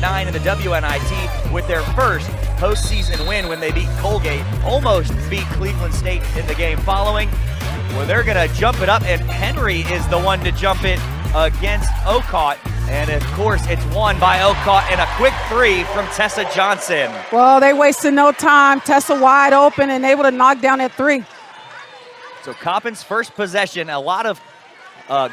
9 in the WNIT with their first postseason win when they beat Colgate, almost beat Cleveland State in the game following. Well, they're going to jump it up, and Henry is the one to jump it against Ocott. And, of course, it's won by Ocott and a quick three from Tessa Johnson. Well, they wasted no time. Tessa wide open and able to knock down that three. So Coppin's first possession, a lot of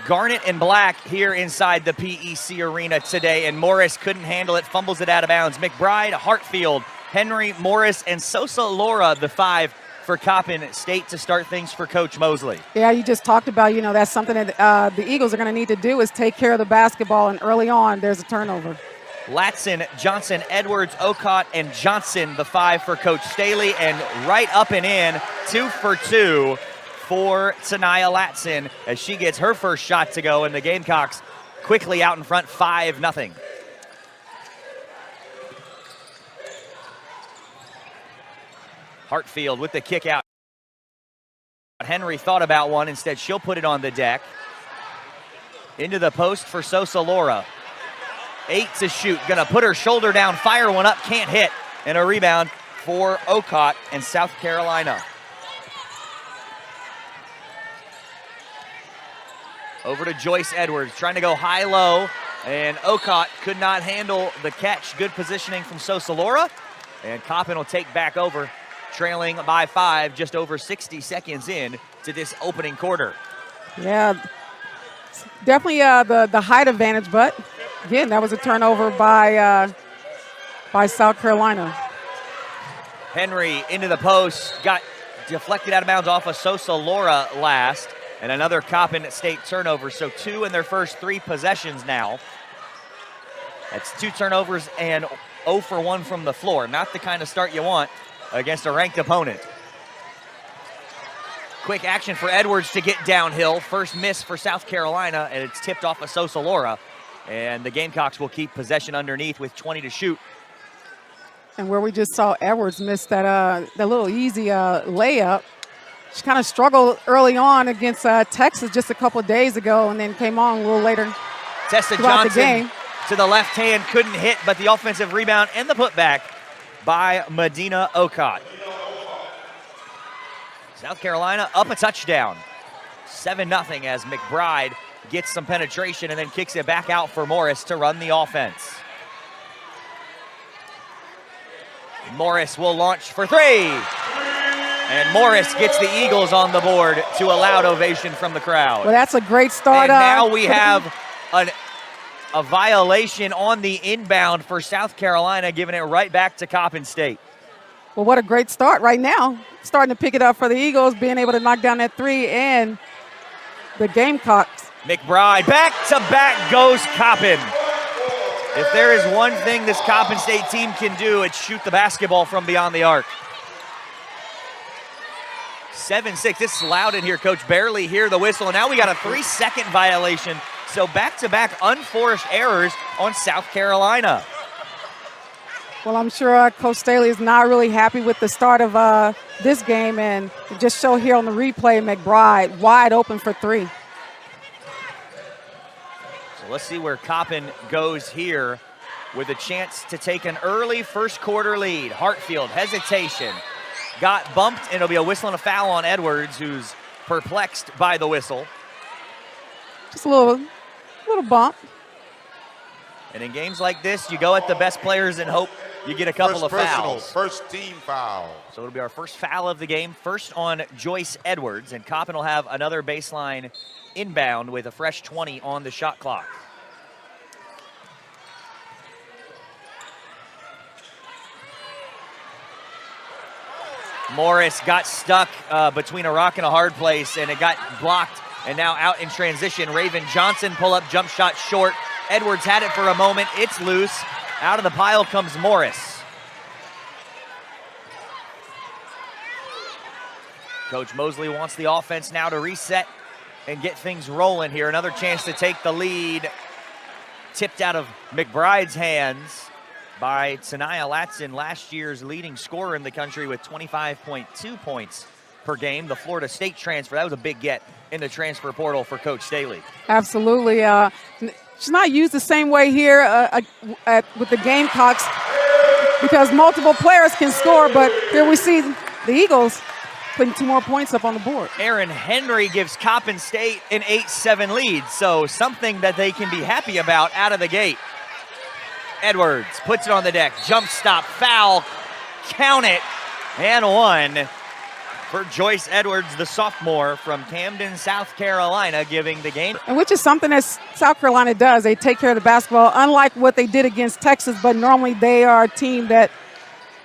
garnet and black here inside the PEC arena today, and Morris couldn't handle it, fumbles it out of bounds. McBride, Hartfield, Henry, Morris, and Sosa Laura, the 5 for Coppin State to start things for Coach Mosley. Yeah, you just talked about, that's something that the Eagles are going to need to do is take care of the basketball, and early on there's a turnover. Latson, Johnson, Edwards, Ocott, and Johnson, the 5 for Coach Staley, and right up and in, 2 for 2 for Tanaya Latson as she gets her first shot to go, and the Gamecocks quickly out in front, 5-0. Hartfield with the kick out. Henry thought about one. Instead, she'll put it on the deck. Into the post for Sosa Laura. 8 to shoot. Gonna put her shoulder down, fire one up, can't hit. And a rebound for Ocott and South Carolina. Over to Joyce Edwards, trying to go high-low, and Ocott could not handle the catch. Good positioning from Sosa Laura, and Coppin will take back over, trailing by 5, just over 60 seconds in to this opening quarter. Yeah, definitely the height advantage, but again, that was a turnover by South Carolina. Henry into the post, got deflected out of bounds off of Sosa Laura last. And another Coppin State turnover, so 2 in their first 3 possessions now. That's 2 turnovers and 0 for 1 from the floor. Not the kind of start you want against a ranked opponent. Quick action for Edwards to get downhill. First miss for South Carolina, and it's tipped off of Sosa Laura. And the Gamecocks will keep possession underneath with 20 to shoot. And where we just saw Edwards miss that little easy layup. She kind of struggled early on against Texas just a couple of days ago, and then came on a little later. Tessa Johnson to the left hand, couldn't hit, but the offensive rebound and the putback by Medina Ocott. South Carolina up a touchdown. 7-0 as McBride gets some penetration and then kicks it back out for Morris to run the offense. Morris will launch for 3. And Morris gets the Eagles on the board to a loud ovation from the crowd. Well, that's a great start. And now we have a violation on the inbound for South Carolina, giving it right back to Coppin State. Well, what a great start right now. Starting to pick it up for the Eagles, being able to knock down that 3, and the Gamecocks. McBride, back-to-back goes Coppin. If there is one thing this Coppin State team can do, it's shoot the basketball from beyond the arc. 7-6, this is loud in here, Coach. Barely hear the whistle. And now we got a 3-second violation. So back-to-back unforced errors on South Carolina. Well, I'm sure Coach Staley is not really happy with the start of this game. And just show here on the replay, McBride wide open for 3. So let's see where Coppin goes here with a chance to take an early first quarter lead. Hartfield, hesitation. Got bumped, and it'll be a whistle and a foul on Edwards, who's perplexed by the whistle. Just a little bump. And in games like this, you go at the best players and hope you get a couple of fouls. First team foul. So it'll be our first foul of the game. First on Joyce Edwards, and Coppin will have another baseline inbound with a fresh 20 on the shot clock. Morris got stuck between a rock and a hard place, and it got blocked, and now out in transition. Raven Johnson pull-up jump shot short. Edwards had it for a moment. It's loose. Out of the pile comes Morris. Coach Mosley wants the offense now to reset and get things rolling here. Another chance to take the lead. Tipped out of McBride's hands by Tanaya Latson, last year's leading scorer in the country with 25.2 points per game. The Florida State transfer, that was a big get in the transfer portal for Coach Staley. Absolutely. She's not used the same way here with the Gamecocks because multiple players can score, but here we see the Eagles putting 2 more points up on the board. Erin Henry gives Coppin State an 8-7 lead, so something that they can be happy about out of the gate. Edwards puts it on the deck, jump stop, foul, count it, and 1 for Joyce Edwards, the sophomore from Camden, South Carolina, giving the game. And which is something that South Carolina does. They take care of the basketball, unlike what they did against Texas, but normally they are a team that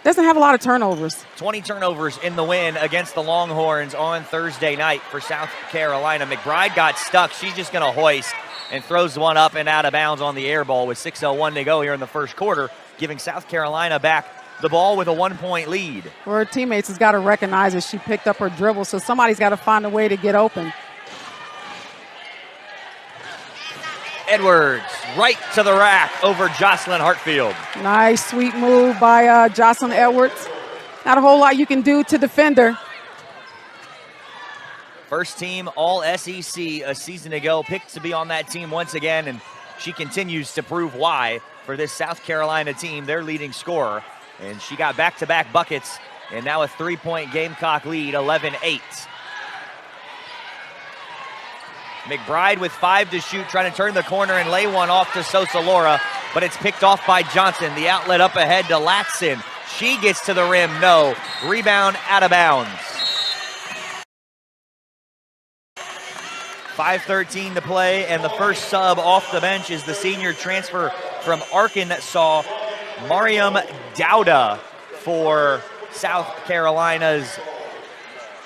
doesn't have a lot of turnovers. 20 turnovers in the win against the Longhorns on Thursday night for South Carolina. McBride got stuck. She's just going to hoist and throws one up and out of bounds on the air ball with 6:01 to go here in the first quarter, giving South Carolina back the ball with a 1-point lead. Well, her teammates has got to recognize that she picked up her dribble, so somebody's got to find a way to get open. Edwards right to the rack over Jocelyn Hartfield. Nice, sweet move by Jocelyn Edwards. Not a whole lot you can do to defend her. First team All-SEC a season ago, picked to be on that team once again, and she continues to prove why for this South Carolina team, their leading scorer. And she got back-to-back buckets, and now a 3-point Gamecock lead, 11-8. McBride with 5 to shoot, trying to turn the corner and lay one off to Sosa Laura, but it's picked off by Johnson. The outlet up ahead to Latson. She gets to the rim, no. Rebound out of bounds. 5:13 to play, and the first sub off the bench is the senior transfer from Arkansas, Mariam Dowda, for South Carolina's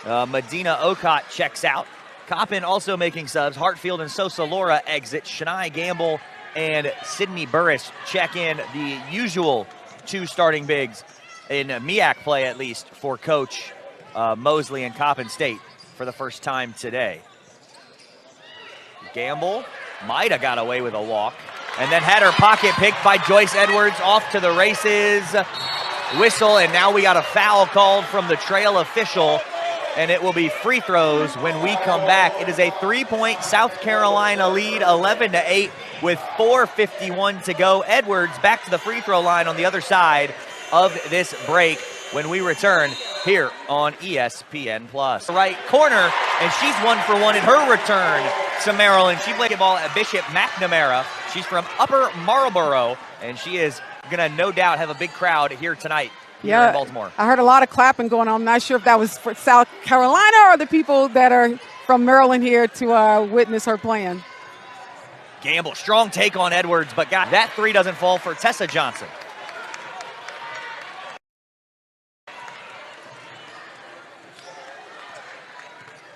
Medina Okot checks out. Coppin also making subs. Hartfield and Sosa Laura exit. Shania Gamble and Sydney Burris check in. The usual 2 starting bigs in MEAC play, at least, for Coach Mosley and Coppin State for the first time today. Gamble might have got away with a walk and then had her pocket picked by Joyce Edwards. Off to the races. Whistle, and now we got a foul called from the trail official, and it will be free throws when we come back. It is a 3-point South Carolina lead, 11-8 with 4:51 to go. Edwards back to the free throw line on the other side of this break when we return here on ESPN+. Right corner, and she's 1 for 1 in her return to Maryland. She played ball at Bishop McNamara. She's from Upper Marlboro, and she is going to no doubt have a big crowd here tonight here in Baltimore. I heard a lot of clapping going on. I'm not sure if that was for South Carolina or the people that are from Maryland here to witness her playing. Gamble, strong take on Edwards, but that 3 doesn't fall for Tessa Johnson.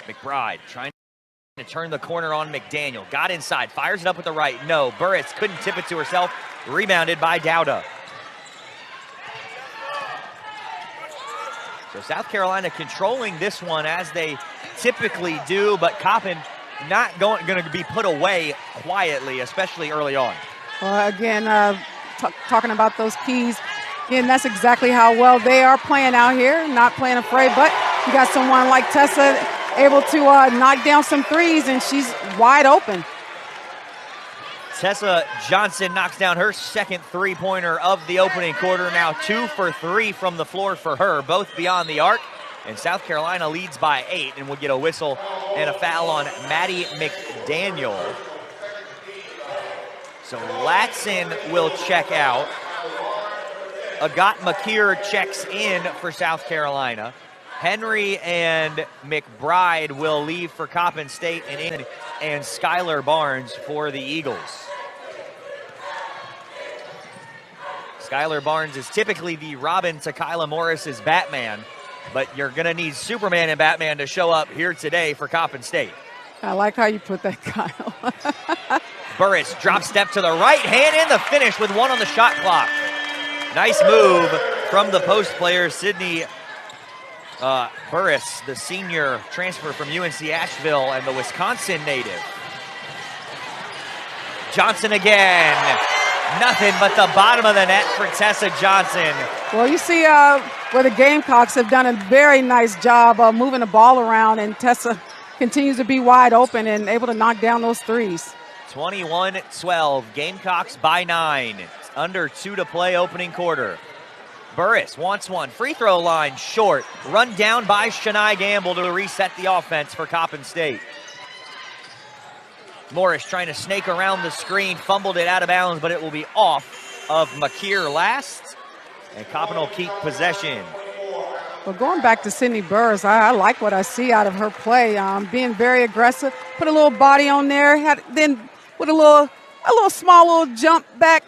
McBride trying to turn the corner on McDaniel. Got inside, fires it up with the right. No, Burris couldn't tip it to herself. Rebounded by Dowda. So South Carolina controlling this one as they typically do, but Coppin not going to be put away quietly, especially early on. Well, again, talking about those keys, again, that's exactly how well they are playing out here, not playing afraid, but you got someone like Tessa able to knock down some threes, and she's wide open. Tessa Johnson knocks down her second three-pointer of the opening quarter. Now 2 for 3 from the floor for her, both beyond the arc. And South Carolina leads by 8, and we'll get a whistle and a foul on Maddie McDaniel. So Latson will check out. Agat Makir checks in for South Carolina. Henry and McBride will leave for Coppin State, and Skylar Barnes for the Eagles. Skylar Barnes is typically the Robin to Kyla Morris's Batman, but you're going to need Superman and Batman to show up here today for Coppin State. I like how you put that, Kyle. Burris drop step to the right, hand in the finish with 1 on the shot clock. Nice move from the post player, Sydney Burris, the senior transfer from UNC Asheville and the Wisconsin native. Johnson again. Nothing but the bottom of the net for Tessa Johnson. Well, you see where the Gamecocks have done a very nice job of moving the ball around, and Tessa continues to be wide open and able to knock down those threes. 21-12, Gamecocks by 9. Under 2 to play opening quarter. Burris wants one, free throw line short, run down by Shania Gamble to reset the offense for Coppin State. Morris trying to snake around the screen, fumbled it out of bounds, but it will be off of McKeer last, and Coppin will keep possession. Well, going back to Sydney Burris, I like what I see out of her play. Being very aggressive, put a little body on there, then with a little small little jump back,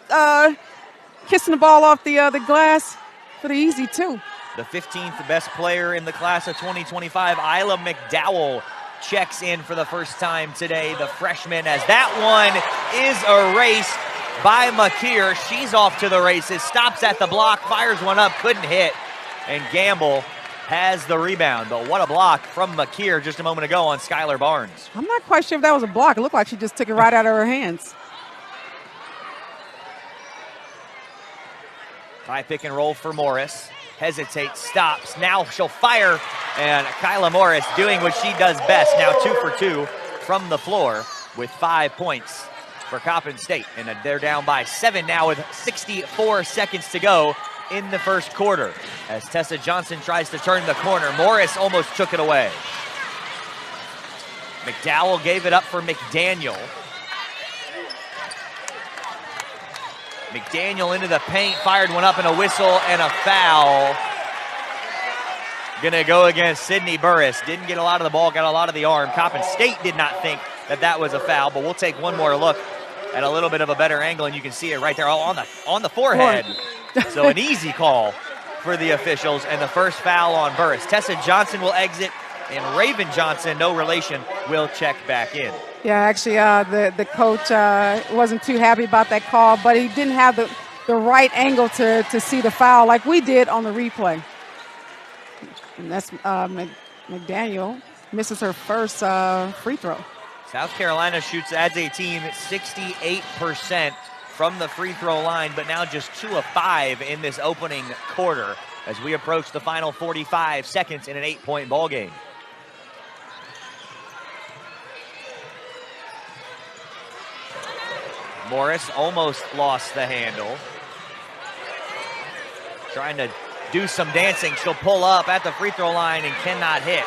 kissing the ball off the glass for the easy two. The 15th best player in the class of 2025, Isla McDowell, checks in for the first time today, the freshman, as that one is erased by McKeer. She's off to the races, stops at the block, fires one up, couldn't hit, and Gamble has the rebound. But what a block from McKeer just a moment ago on Skylar Barnes. I'm not quite sure if that was a block. It looked like she just took it right out of her hands. High pick and roll for Morris. Hesitates, stops. Now she'll fire, and Kyla Morris doing what she does best. Now 2 for 2 from the floor with 5 points for Coppin State. And they're down by 7 now with 64 seconds to go in the first quarter. As Tessa Johnson tries to turn the corner, Morris almost took it away. McDowell gave it up for McDaniel. McDaniel into the paint, fired one up, and a whistle and a foul. Gonna go against Sydney Burris. Didn't get a lot of the ball, got a lot of the arm. Coppin State did not think that was a foul, but we'll take one more look at a little bit of a better angle, and you can see it right there on the forehead. So an easy call for the officials, and the first foul on Burris. Tessa Johnson will exit, and Raven Johnson, no relation, will check back in. Yeah, actually, the coach wasn't too happy about that call, but he didn't have the right angle to see the foul like we did on the replay. And that's McDaniel misses her first free throw. South Carolina shoots as a team 68% from the free throw line, but now just 2 of 5 in this opening quarter as we approach the final 45 seconds in an 8-point ball game. Morris almost lost the handle. Trying to do some dancing. She'll pull up at the free throw line and cannot hit.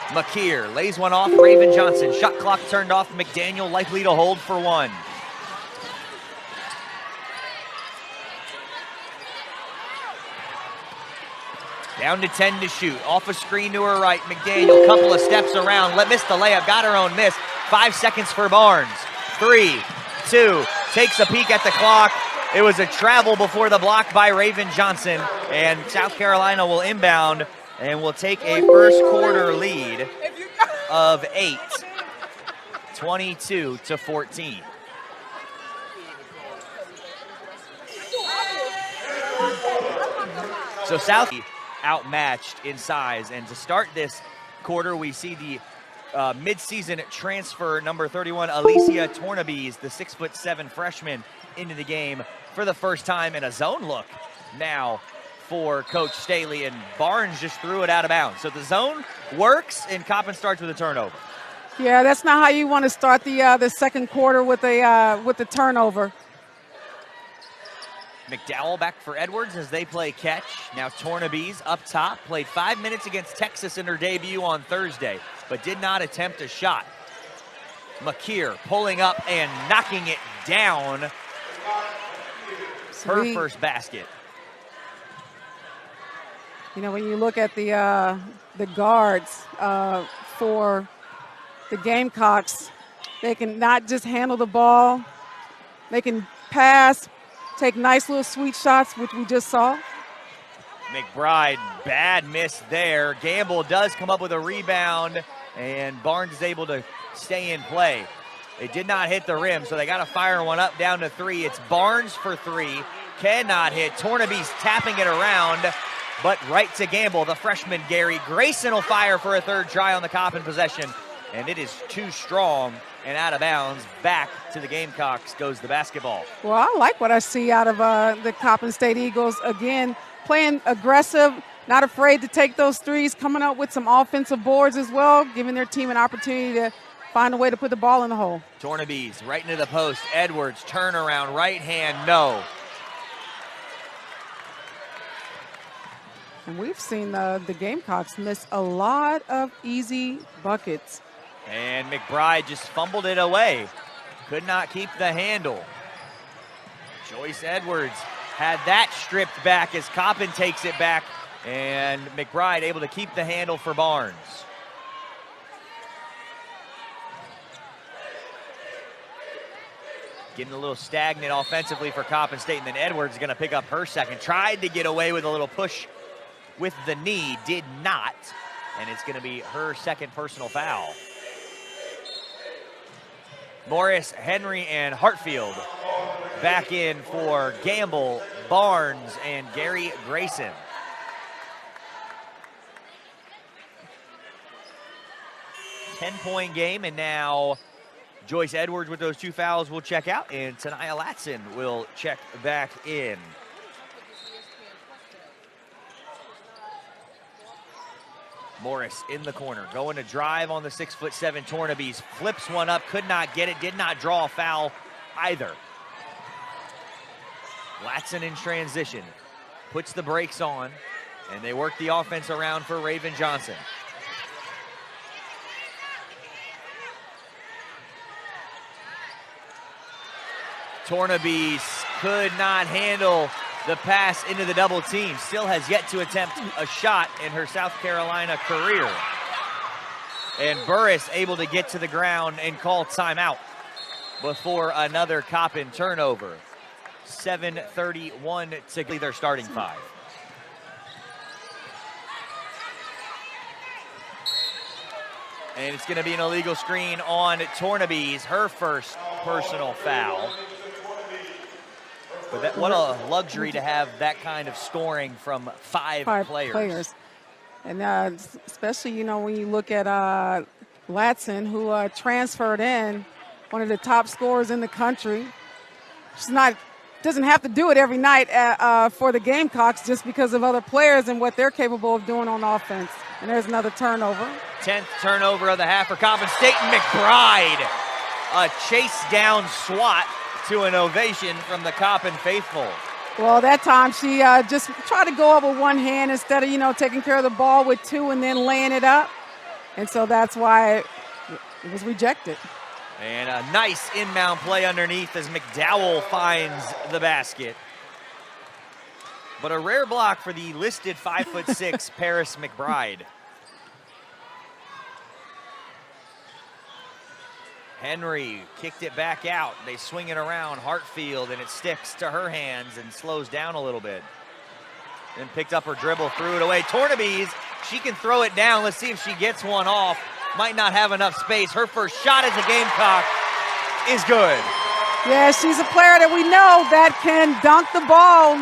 McKeer lays one off Raven Johnson. Shot clock turned off. McDaniel likely to hold for one. Down to 10 to shoot. Off a screen to her right. McDaniel, couple of steps around. Missed the layup. Got her own miss. 5 seconds for Barnes. 3, 2. Takes a peek at the clock. It was a travel before the block by Raven Johnson. And South Carolina will inbound and will take a first quarter lead of 8. 22-14. So South outmatched in size, and to start this quarter we see the mid-season transfer number 31 Alicia Tornabes, the 6'7" freshman, into the game for the first time in a zone look now for Coach Staley, and Barnes just threw it out of bounds. So the zone works, and Coppin starts with a turnover. Yeah, that's not how you want to start the second quarter with the turnover. McDowell back for Edwards as they play catch. Now Tornabes up top, played 5 minutes against Texas in her debut on Thursday, but did not attempt a shot. McKeer pulling up and knocking it down. Her first basket. You know, when you look at the guards for the Gamecocks, they can not just handle the ball, they can pass, take nice little sweet shots, which we just saw. McBride, bad miss there. Gamble does come up with a rebound, and Barnes is able to stay in play. It did not hit the rim, so they got to fire one up down to 3. It's Barnes for 3. Cannot hit. Tornabes tapping it around, but right to Gamble, the freshman Gary. Grayson will fire for a third try on the Coppin possession, and it is too strong and out of bounds. Back to the Gamecocks goes the basketball. Well, I like what I see out of the Coppin State Eagles. Again, playing aggressive, not afraid to take those threes, coming up with some offensive boards as well, giving their team an opportunity to find a way to put the ball in the hole. Tornabees right into the post. Edwards, turnaround, right hand, no. And we've seen the Gamecocks miss a lot of easy buckets. And McBride just fumbled it away. Could not keep the handle. Joyce Edwards had that stripped back as Coppin takes it back. And McBride able to keep the handle for Barnes. Getting a little stagnant offensively for Coppin State, and then Edwards is going to pick up her second. Tried to get away with a little push with the knee, did not, and it's going to be her second personal foul. Morris, Henry, and Hartfield back in for Gamble, Barnes, and Gary Grayson. Ten-point game, and now Joyce Edwards with those two fouls will check out, and Tanaya Latson will check back in. Morris in the corner, going to drive on the 6'7" Tornabees, flips one up, could not get it, did not draw a foul either. Latson in transition, puts the brakes on, and they work the offense around for Raven Johnson. Tornabees could not handle the pass into the double team. Still has yet to attempt a shot in her South Carolina career. And Burris able to get to the ground and call timeout before another Coppin turnover. 7:31 to complete their starting five. And it's going to be an illegal screen on Tornabees, her first personal foul. But what a luxury to have that kind of scoring from five players. And especially, you know, when you look at Latson, who transferred in, one of the top scorers in the country. Doesn't have to do it every night for the Gamecocks just because of other players and what they're capable of doing on offense. And there's another turnover. 10th turnover of the half for Coppin State. McBride, a chase down swat to an ovation from the Coppin faithful. Well, that time she just tried to go up with one hand instead of, you know, taking care of the ball with two and then laying it up. And so that's why it was rejected. And a nice inbound play underneath as McDowell finds the basket. But a rare block for the listed 5'6" Paris McBride. Henry kicked it back out. They swing it around Hartfield, and it sticks to her hands and slows down a little bit. Then picked up her dribble, threw it away. Tornabees, she can throw it down. Let's see if she gets one off. Might not have enough space. Her first shot as a Gamecock is good. Yeah, she's a player that we know that can dunk the ball.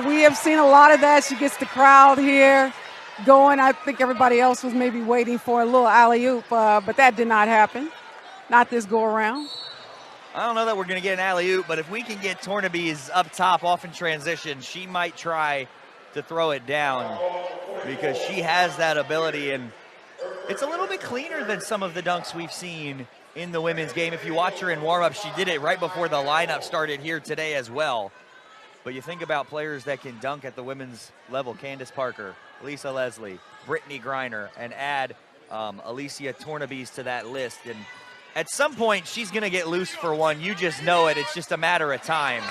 We have seen a lot of that. She gets the crowd here going. I think everybody else was maybe waiting for a little alley-oop, but that did not happen. Not this go-around. I don't know that we're going to get an alley-oop, but if we can get Tornabees up top off in transition, she might try to throw it down because she has that ability, and it's a little bit cleaner than some of the dunks we've seen in the women's game. If you watch her in warm-up, she did it right before the lineup started here today as well. But you think about players that can dunk at the women's level, Candace Parker, Lisa Leslie, Brittany Griner, and add Alicia Tornabees to that list. And at some point, she's going to get loose for one. You just know it. It's just a matter of time.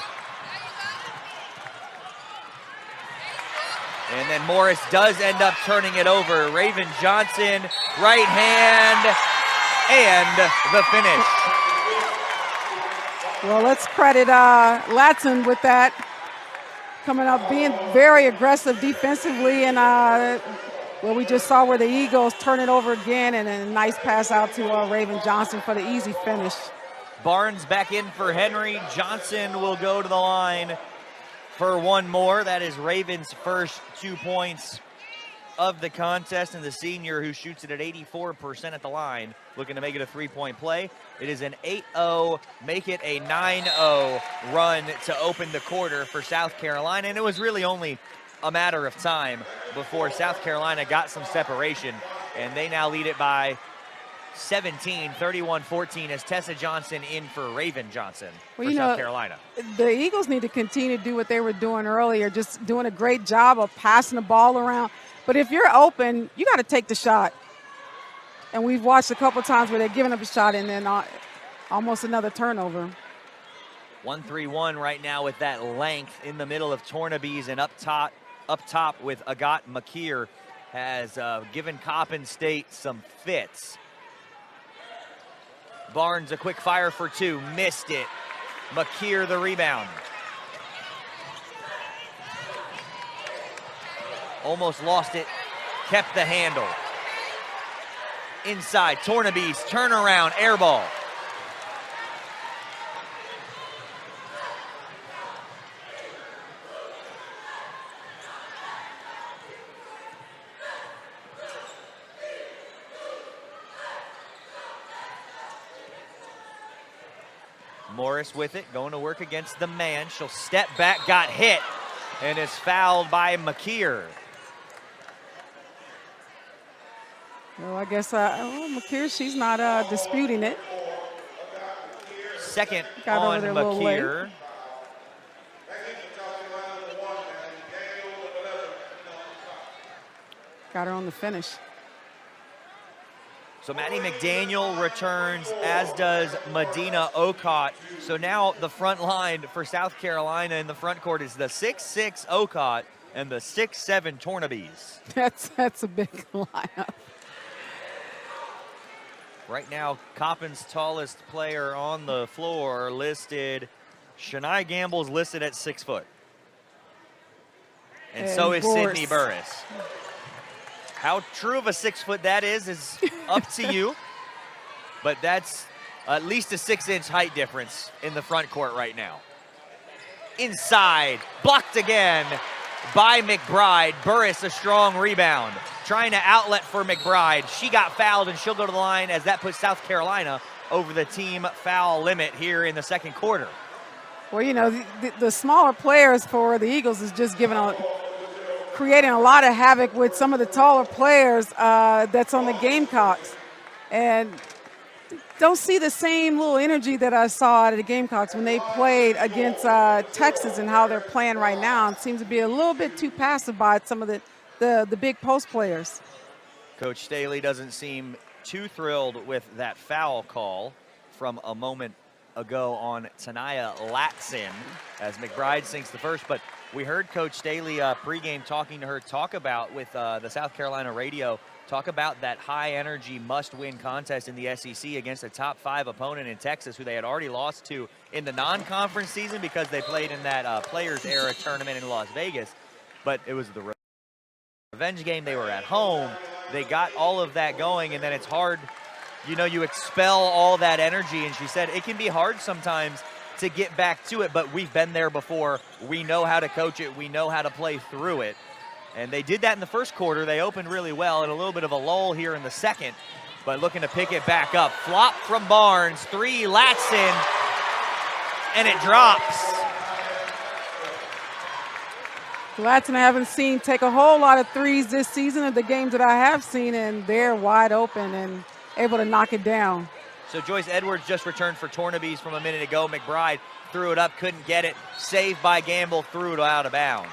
And then Morris does end up turning it over. Raven Johnson, right hand, and the finish. Well, let's credit Latson with that. Coming up, being very aggressive defensively, and well, we just saw where the Eagles turn it over again, and a nice pass out to Raven Johnson for the easy finish. Barnes back in for Henry. Johnson will go to the line for one more. That is Raven's first 2 points of the contest, and the senior who shoots it at 84% at the line, looking to make it a three-point play. It is an 8-0, make it a 9-0 run to open the quarter for South Carolina, and it was really only a matter of time before South Carolina got some separation, and they now lead it by 17, 31-14 as Tessa Johnson in for Raven Johnson for South Carolina. The Eagles need to continue to do what they were doing earlier, just doing a great job of passing the ball around. But if you're open, you got to take the shot. And we've watched a couple times where they're giving up a shot and then almost another turnover. 1-3-1 right now with that length in the middle of Tornabees, and up top with Agat Makir has given Coppin State some fits. Barnes a quick fire for two, missed it. Makir the rebound. Almost lost it, kept the handle. Inside, Tornabees, turnaround, air ball. Morris with it, going to work against the man. She'll step back, got hit, and is fouled by Makir. Well, I guess Makir, she's not disputing it. Second on Makir. Got her on the finish. So Maddie McDaniel returns, as does Medina Okot. So now the front line for South Carolina in the front court is the 6'6" Okot and the 6'7" Tornabees. That's a big lineup. Right now, Coppin's tallest player on the floor listed, Shania Gamble's listed at 6 foot. And so is Sydney Burris. How true of a 6 foot that is up to you. But that's at least a 6-inch height difference in the front court right now. Inside, blocked again by McBride. Burris a strong rebound. Trying to outlet for McBride. She got fouled and she'll go to the line as that puts South Carolina over the team foul limit here in the second quarter. Well, you know, the smaller players for the Eagles is just creating a lot of havoc with some of the taller players that's on the Gamecocks. And don't see the same little energy that I saw out of the Gamecocks when they played against Texas and how they're playing right now. It seems to be a little bit too passive by some of the big post players. Coach Staley doesn't seem too thrilled with that foul call from a moment ago on Tanaya Latson as McBride sinks the first. But we heard Coach Staley pregame talking to her talk about with the South Carolina radio, talk about that high-energy must-win contest in the SEC against a top-5 opponent in Texas who they had already lost to in the non-conference season because they played in that Players Era tournament in Las Vegas. But it was the revenge game. They were at home. They got all of that going, and then it's hard. You know, you expel all that energy, and she said it can be hard sometimes to get back to it, but we've been there before. We know how to coach it. We know how to play through it. And they did that in the first quarter. They opened really well, and a little bit of a lull here in the second, but looking to pick it back up. Flop from Barnes, three, Latson, and it drops. Latson I haven't seen take a whole lot of threes this season of the games that I have seen, and they're wide open and able to knock it down. So Joyce Edwards just returned for Tornabees from a minute ago. McBride threw it up, couldn't get it. Saved by Gamble, threw it out of bounds.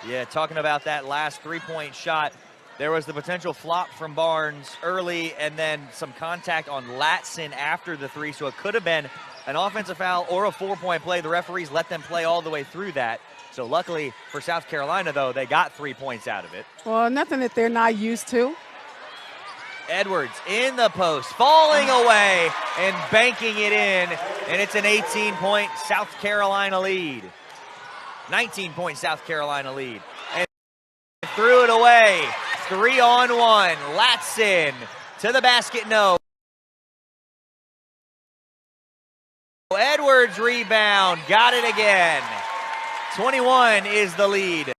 Yeah, talking about that last three-point shot, there was the potential flop from Barnes early and then some contact on Latson after the three, so it could have been an offensive foul or a four-point play. The referees let them play all the way through that. So luckily for South Carolina, though, they got 3 points out of it. Well, nothing that they're not used to. Edwards in the post, falling away and banking it in, and it's an 18-point South Carolina lead. 19-point South Carolina lead. And threw it away. 3-on-1. Latson to the basket, no. Edwards rebound, got it again. 21 is the lead.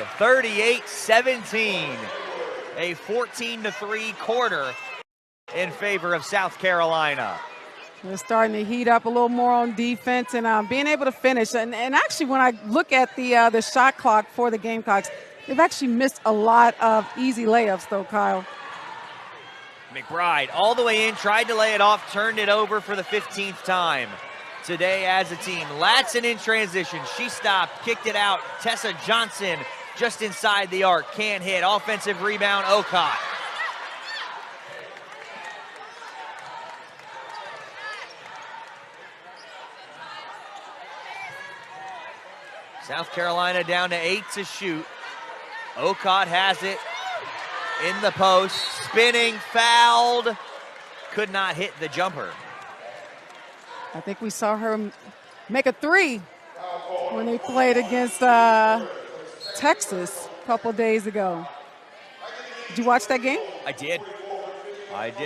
38-17. A 14-3 quarter in favor of South Carolina. They're starting to heat up a little more on defense and being able to finish. And actually, when I look at the shot clock for the Gamecocks, they've actually missed a lot of easy layups, though, Kyle. McBride all the way in, tried to lay it off, turned it over for the 15th time today as a team. Latson in transition. She stopped, kicked it out. Tessa Johnson just inside the arc. Can't hit. Offensive rebound, Okot. South Carolina down to 8 to shoot. Okot has it in the post. Spinning, fouled. Could not hit the jumper. I think we saw her make a three when they played against Texas a couple days ago. Did you watch that game? I did.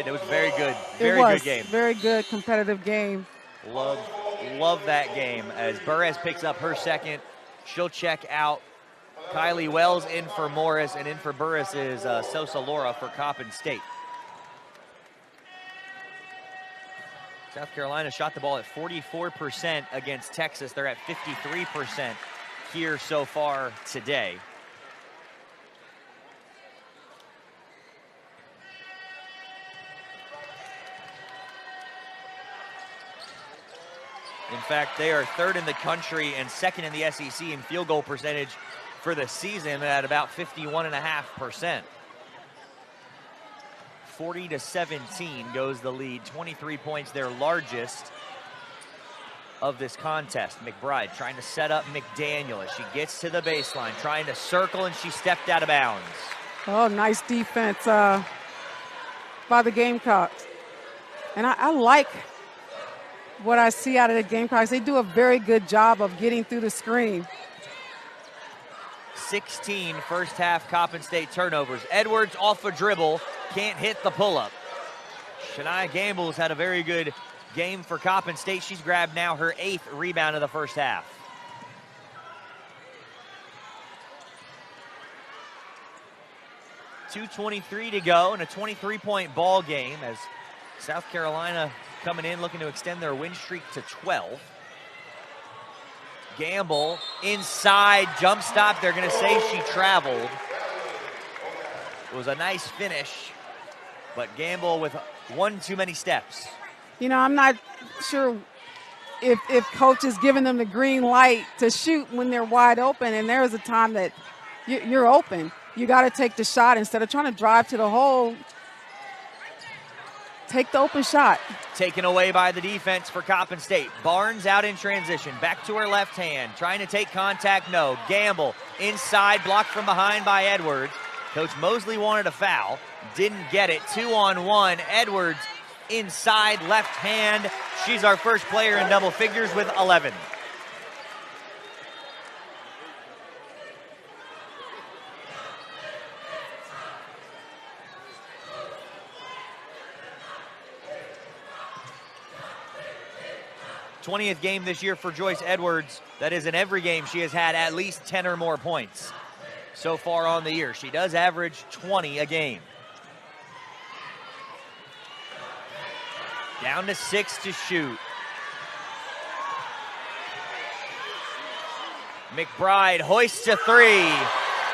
It was very good. Very good game. Very good competitive game. Love that game. As Burris picks up her second, she'll check out. Kylie Wells in for Morris, and in for Burris is Sosa Laura for Coppin State. South Carolina shot the ball at 44% against Texas. They're at 53% here so far today. In fact, they are third in the country and second in the SEC in field goal percentage for the season at about 51.5%. 40-17 goes the lead. 23 points, their largest of this contest. McBride trying to set up McDaniel as she gets to the baseline, trying to circle, and she stepped out of bounds. Oh, nice defense by the Gamecocks. And I like what I see out of the Gamecocks. They do a very good job of getting through the screen. 16 first half Coppin State turnovers. Edwards off a dribble, can't hit the pull-up. Shania Gamble's had a very good game for Coppin State. She's grabbed now her 8th rebound of the first half. .223 to go in a 23-point ball game as South Carolina coming in looking to extend their win streak to 12. Gamble inside, jump stop. They're going to say she traveled. It was a nice finish, but Gamble with one too many steps. You know, I'm not sure if coach is giving them the green light to shoot when they're wide open, and there is a time that you're open. You got to take the shot instead of trying to drive to the hole. Take the open shot. Taken away by the defense for Coppin State. Barnes out in transition, back to her left hand, trying to take contact, no. Gamble inside, blocked from behind by Edwards. Coach Mosley wanted a foul, didn't get it. 2-on-1, Edwards inside, left hand. She's our first player in double figures with 11. th game this year for Joyce Edwards. That is, in every game she has had at least 10 or more points so far on the year. She does average 20 a game. Down to 6 to shoot. McBride hoists a 3.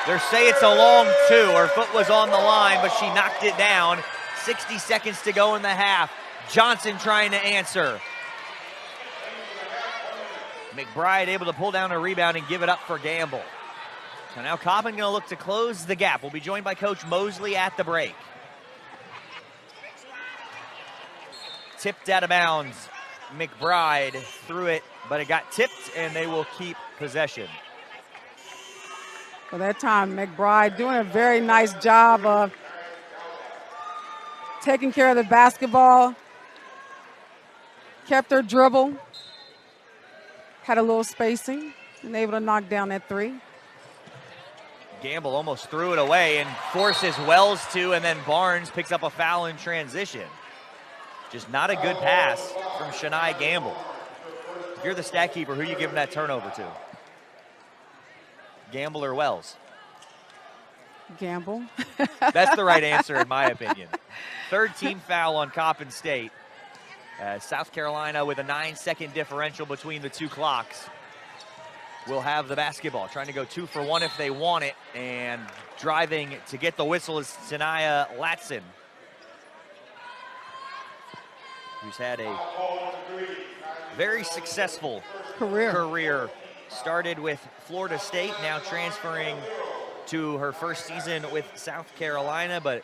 They say it's a long 2. Her foot was on the line, but she knocked it down. 60 seconds to go in the half. Johnson trying to answer. McBride able to pull down a rebound and give it up for Gamble. So now Coppin going to look to close the gap. We'll be joined by Coach Mosley at the break. Tipped out of bounds. McBride threw it, but it got tipped, and they will keep possession. For that time, McBride doing a very nice job of taking care of the basketball. Kept her dribble. Had a little spacing and able to knock down that 3. Gamble almost threw it away and forces Wells to, and then Barnes picks up a foul in transition. Just not a good pass from Shania Gamble. If you're the stat keeper, who are you giving that turnover to? Gamble or Wells? Gamble. That's the right answer in my opinion. Third team foul on Coppin State. South Carolina with a 9-second differential between the two clocks will have the basketball, trying to go 2 for 1 if they want it, and driving to get the whistle is Sanaya Latson, who's had a very successful career. Started with Florida State, now transferring to her first season with South Carolina, but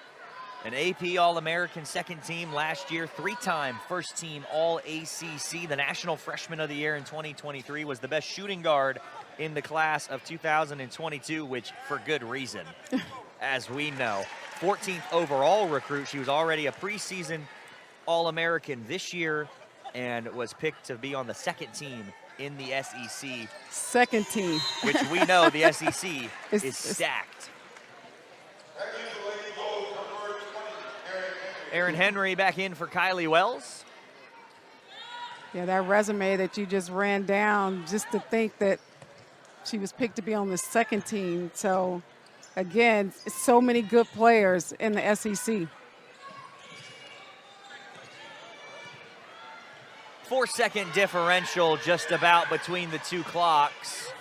an AP All-American second team last year, 3-time first team All-ACC. The National Freshman of the Year in 2023, was the best shooting guard in the class of 2022, which for good reason, as we know. 14th overall recruit. She was already a preseason All-American this year and was picked to be on the second team in the SEC. Second team. Which we know the SEC is stacked. Erin Henry back in for Kylie Wells. Yeah, that resume that you just ran down, just to think that she was picked to be on the second team. So, again, so many good players in the SEC. 4-second differential just about between the two clocks.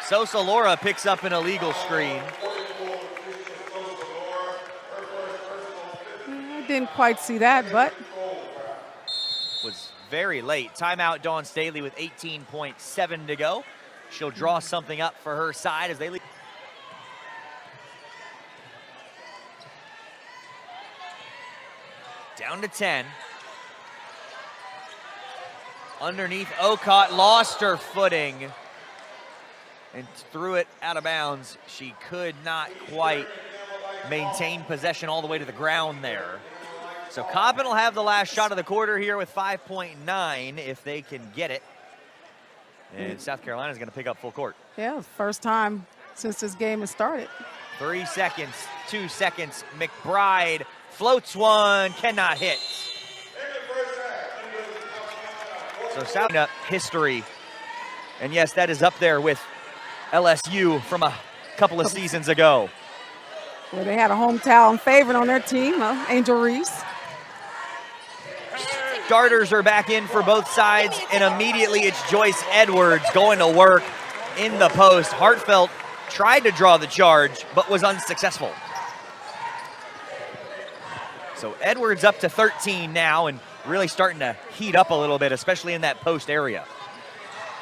Sosa Laura picks up an illegal screen. I didn't quite see that, but was very late. Timeout, Dawn Staley with 18.7 to go. She'll draw something up for her side as they leave. Down to 10. Underneath, Ocott lost her footing and threw it out of bounds. She could not quite maintain possession all the way to the ground there. So Coppin will have the last shot of the quarter here with 5.9 if they can get it. And South Carolina is going to pick up full court. Yeah, first time since this game has started. 3 seconds, 2 seconds. McBride floats one, cannot hit. So South history. And yes, that is up there with LSU from a couple of seasons ago. Well, they had a hometown favorite on their team, Angel Reese. Starters are back in for both sides, and immediately it's Joyce Edwards going to work in the post. Hartfeld tried to draw the charge, but was unsuccessful. So Edwards up to 13 now and really starting to heat up a little bit, especially in that post area.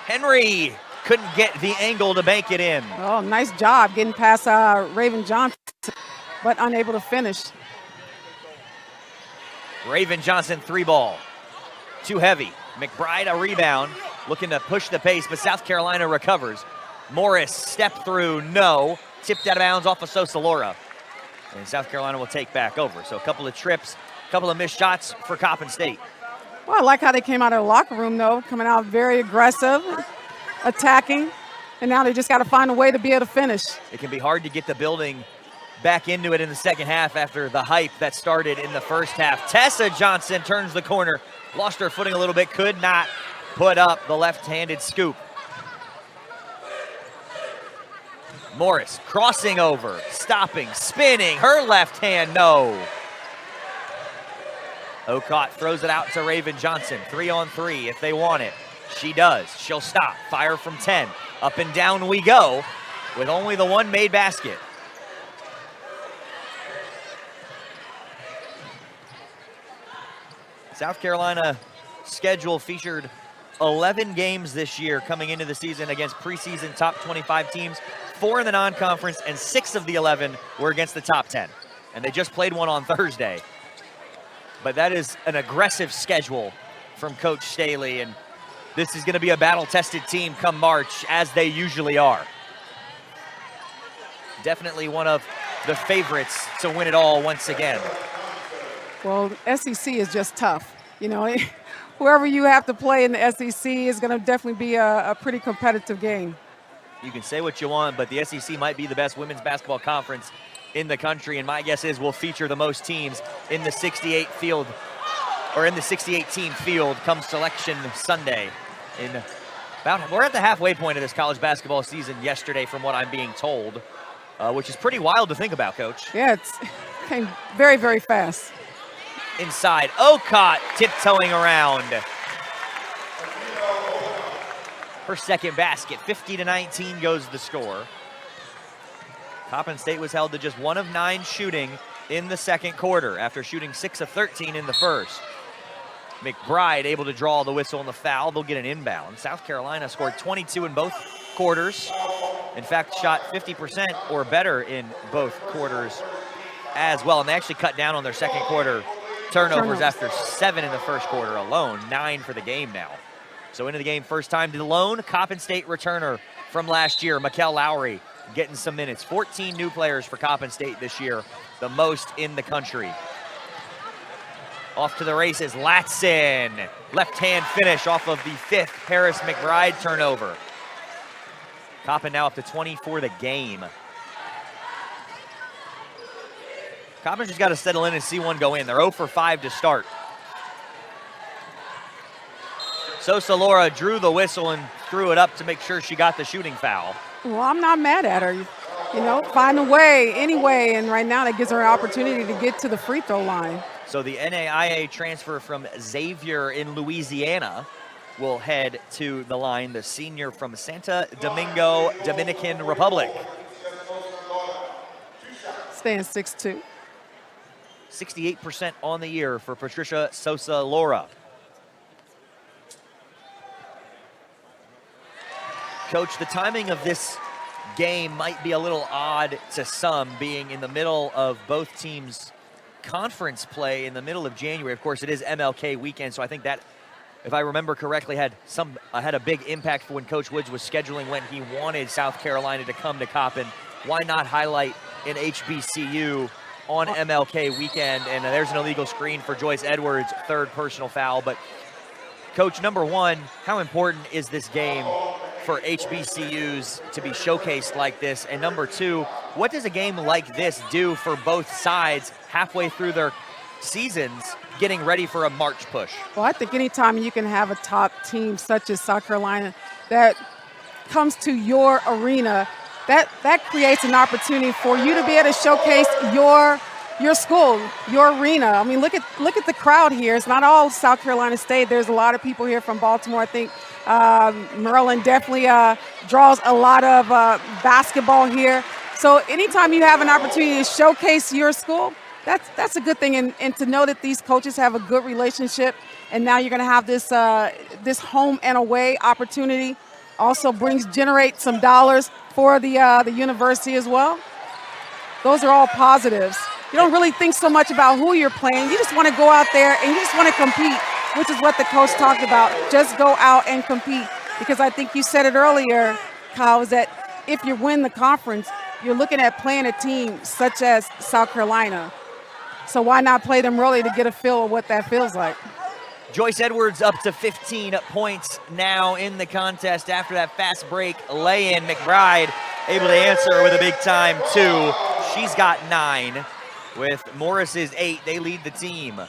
Henry couldn't get the angle to bank it in. Oh, nice job getting past Raven Johnson, but unable to finish. Raven Johnson, 3-ball. Too heavy. McBride a rebound, looking to push the pace, but South Carolina recovers. Morris step through, no. Tipped out of bounds off of Sosa Laura. And South Carolina will take back over. So a couple of trips, a couple of missed shots for Coppin State. Well, I like how they came out of the locker room, though, coming out very aggressive, attacking, and now they just got to find a way to be able to finish. It can be hard to get the building back into it in the second half after the hype that started in the first half. Tessa Johnson turns the corner, lost her footing a little bit, could not put up the left-handed scoop. Morris crossing over, stopping, spinning, her left hand, no. Ocott throws it out to Raven Johnson, 3-on-3 if they want it. She does, she'll stop, fire from 10. Up and down we go with only the one made basket. South Carolina schedule featured 11 games this year coming into the season against preseason top 25 teams, 4 in the non-conference, and 6 of the 11 were against the top 10. And they just played one on Thursday. But that is an aggressive schedule from Coach Staley, and this is going to be a battle-tested team come March, as they usually are. Definitely one of the favorites to win it all once again. Well, SEC is just tough. You know, whoever you have to play in the SEC is going to definitely be a pretty competitive game. You can say what you want, but the SEC might be the best women's basketball conference in the country, and my guess is we'll feature the most teams in the 68 field, or in the 68 team field come Selection Sunday. We're at the halfway point of this college basketball season yesterday, from what I'm being told, which is pretty wild to think about, Coach. Yeah, it came very, very fast. inside. Okot tiptoeing around. Her second basket, 50-19 goes the score. Coppin State was held to just 1 of 9 shooting in the second quarter after shooting 6 of 13 in the first. McBride able to draw the whistle and the foul. They'll get an inbound. South Carolina scored 22 in both quarters. In fact, shot 50% or better in both quarters as well. And they actually cut down on their second quarter turnovers after 7 in the first quarter alone. 9 for the game now. So into the game first time to the lone Coppin State returner from last year, Mikkel Lowry, getting some minutes. 14 new players for Coppin State this year, the most in the country. Off to the races, Latson. Left-hand finish off of the 5th Paris McBride turnover. Coppin now up to 20 for the game. Coppin's just got to settle in and see one go in. They're 0 for 5 to start. Sosa Laura drew the whistle and threw it up to make sure she got the shooting foul. Well, I'm not mad at her. You know, find a way, anyway, and right now that gives her an opportunity to get to the free throw line. So the NAIA transfer from Xavier in Louisiana will head to the line, the senior from Santo Domingo, Dominican Republic. Staying 6'2". 68% on the year for Patricia Sosa Laura. Coach, the timing of this game might be a little odd to some, being in the middle of both teams' conference play in the middle of January. Of course, it is MLK weekend, so I think that, if I remember correctly, had a big impact for when Coach Woods was scheduling when he wanted South Carolina to come to Coppin. Why not highlight an HBCU on MLK weekend? And there's an illegal screen for Joyce Edwards, 3rd personal foul. But Coach, number one, how important is this game for HBCUs to be showcased like this? And number two, what does a game like this do for both sides halfway through their seasons getting ready for a March push? Well, I think anytime you can have a top team such as South Carolina that comes to your arena, that creates an opportunity for you to be able to showcase your school, your arena. I mean, look at the crowd here. It's not all South Carolina State. There's a lot of people here from Baltimore. I think Maryland definitely draws a lot of basketball here. So anytime you have an opportunity to showcase your school, that's a good thing. And to know that these coaches have a good relationship, and now you're going to have this home and away opportunity, also generates some dollars for the university as well. Those are all positives. You don't really think so much about who you're playing. You just want to go out there and you just want to compete, which is what the coach talked about. Just go out and compete. Because I think you said it earlier, Kyle, is that if you win the conference, you're looking at playing a team such as South Carolina. So why not play them early to get a feel of what that feels like? Joyce Edwards up to 15 points now in the contest after that fast break lay-in. McBride able to answer with a big-time 2. She's got 9. With Morris's 8, they lead the team.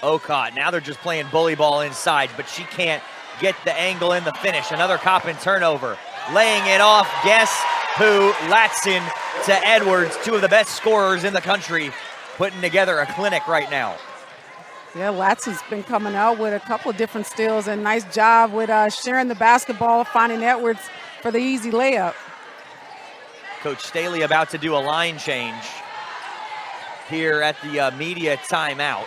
Okot, now they're just playing bully ball inside, but she can't get the angle in the finish. Another Coppin turnover. Laying it off, guess who? Latson to Edwards, 2 of the best scorers in the country, putting together a clinic right now. Yeah, Latson's been coming out with a couple of different steals, and nice job with sharing the basketball, finding Edwards for the easy layup. Coach Staley about to do a line change here at the media timeout,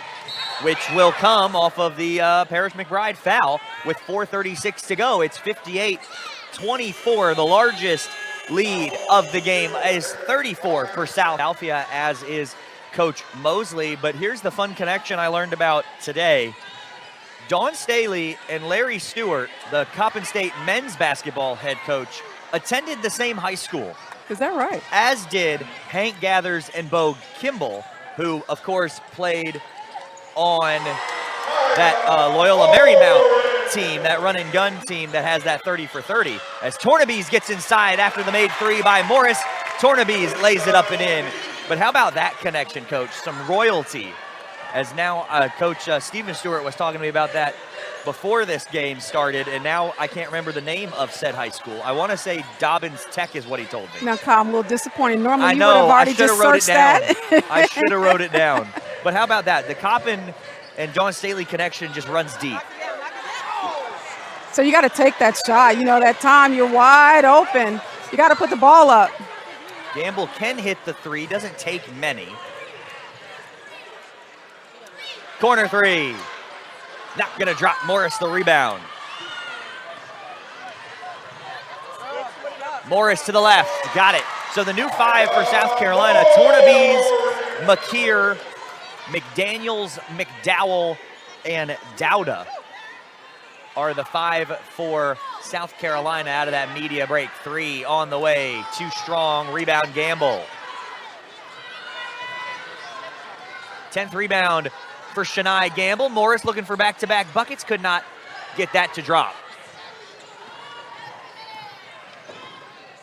which will come off of the Paris McBride foul with 4:36 to go. It's 58-24. The largest lead of the game is 34 for South Alphia, as is Coach Mosley. But here's the fun connection I learned about today. Dawn Staley and Larry Stewart, the Coppin State men's basketball head coach, attended the same high school. Is that right? As did Hank Gathers and Bo Kimball, who, of course, played on that Loyola Marymount team, that run-and-gun team that has that 30 for 30. As Tornabees gets inside after the made 3 by Morris, Tornabees lays it up and in. But how about that connection, Coach? Some royalty. As now Coach Stephen Stewart was talking to me about that before this game started, and now I can't remember the name of said high school. I want to say Dobbins Tech is what he told me. Now, Kyle, I'm a little disappointed. Normally I you know, would have already just searched that. I should have wrote it down. But how about that? The Coppin and Dawn Staley connection just runs deep. So you got to take that shot. You know, that time you're wide open. You got to put the ball up. Gamble can hit the three, doesn't take many. Corner three. Not going to drop. Morris the rebound. Morris to the left. Got it. So the new five for South Carolina, Tornabees, McKeer, McDaniels, McDowell, and Dowda are the five for South Carolina out of that media break. Three on the way. Too strong. Rebound Gamble. 10th rebound for Shania Gamble. Morris looking for back-to-back buckets. Could not get that to drop.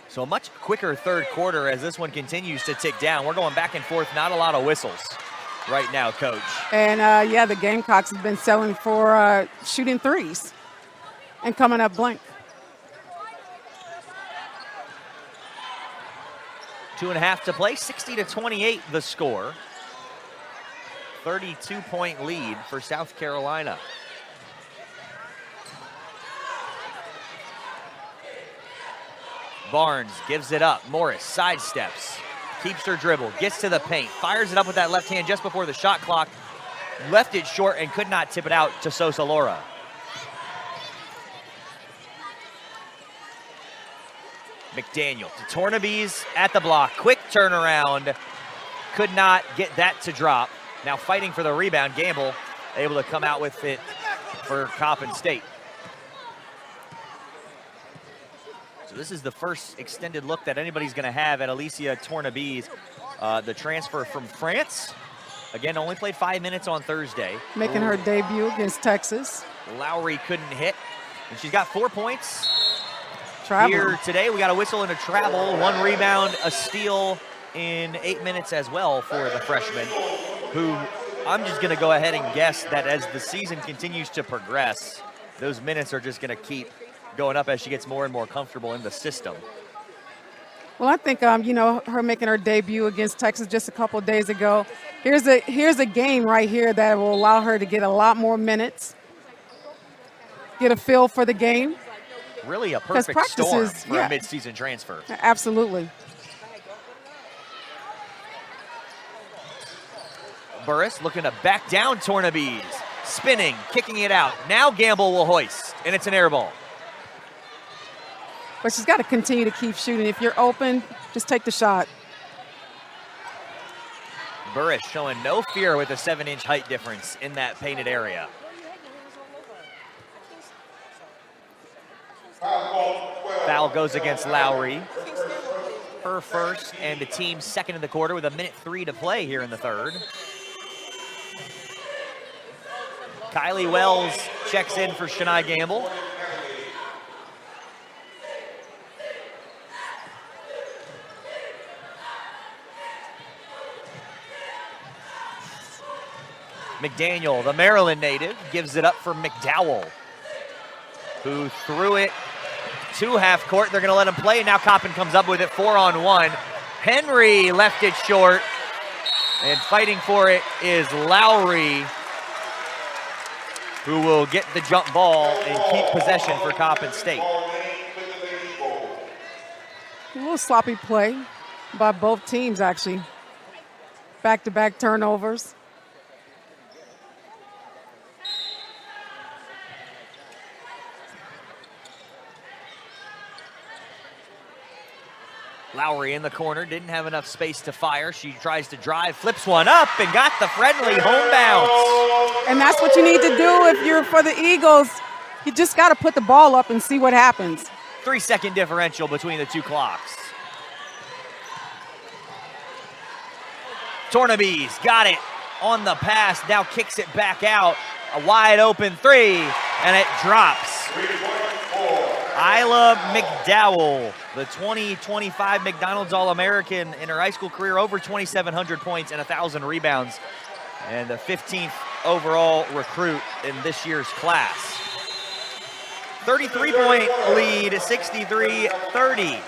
So a much quicker third quarter as this one continues to tick down. We're going back and forth. Not a lot of whistles right now, Coach. And, yeah, the Gamecocks have been selling for shooting threes and coming up blank. 2.5 to play, 60-28 the score. 32-point lead for South Carolina. Barnes gives it up. Morris sidesteps, keeps her dribble, gets to the paint, fires it up with that left hand just before the shot clock. Left it short and could not tip it out to Sosa Laura. McDaniel to Tornabees at the block. Quick turnaround. Could not get that to drop. Now fighting for the rebound. Gamble able to come out with it for Coppin State. So this is the first extended look that anybody's going to have at Alicia Tornabees, the transfer from France. Again, only played 5 minutes on Thursday. Making her debut against Texas. Lowry couldn't hit, and she's got 4 points. Travel. Here today. We got a whistle and a travel, 1 rebound, a steal in 8 minutes as well for the freshman, who I'm just going to go ahead and guess that as the season continues to progress, those minutes are just going to keep going up as she gets more and more comfortable in the system. Well, I think, you know, her making her debut against Texas just a couple of days ago, here's a game right here that will allow her to get a lot more minutes, get a feel for the game. Really a perfect storm for yeah, a midseason transfer. Absolutely. Burris looking to back down Tornabees. Spinning, kicking it out. Now Gamble will hoist, and it's an air ball. But she's got to continue to keep shooting. If you're open, just take the shot. Burris showing no fear with a 7-inch height difference in that painted area. Foul goes against Lowry. Her first and the team's second in the quarter with 1:03 to play here in the third. Kylie Wells checks in for Shania Gamble. McDaniel, the Maryland native, gives it up for McDowell, who threw it to half court. They're going to let him play. Now Coppin comes up with it 4-on-1. Henry left it short, and fighting for it is Lowry, who will get the jump ball and keep possession for Coppin State. A little sloppy play by both teams, actually. Back-to-back turnovers. Lowry in the corner, didn't have enough space to fire. She tries to drive, flips one up, and got the friendly home bounce. And that's what you need to do if you're for the Eagles. You just got to put the ball up and see what happens. 3-second differential between the two clocks. Tornabees got it on the pass, now kicks it back out. A wide open three, and it drops. Isla McDowell, the 2025 McDonald's All-American in her high school career, over 2,700 points and 1,000 rebounds, and the 15th overall recruit in this year's class. 33-point lead, 63-30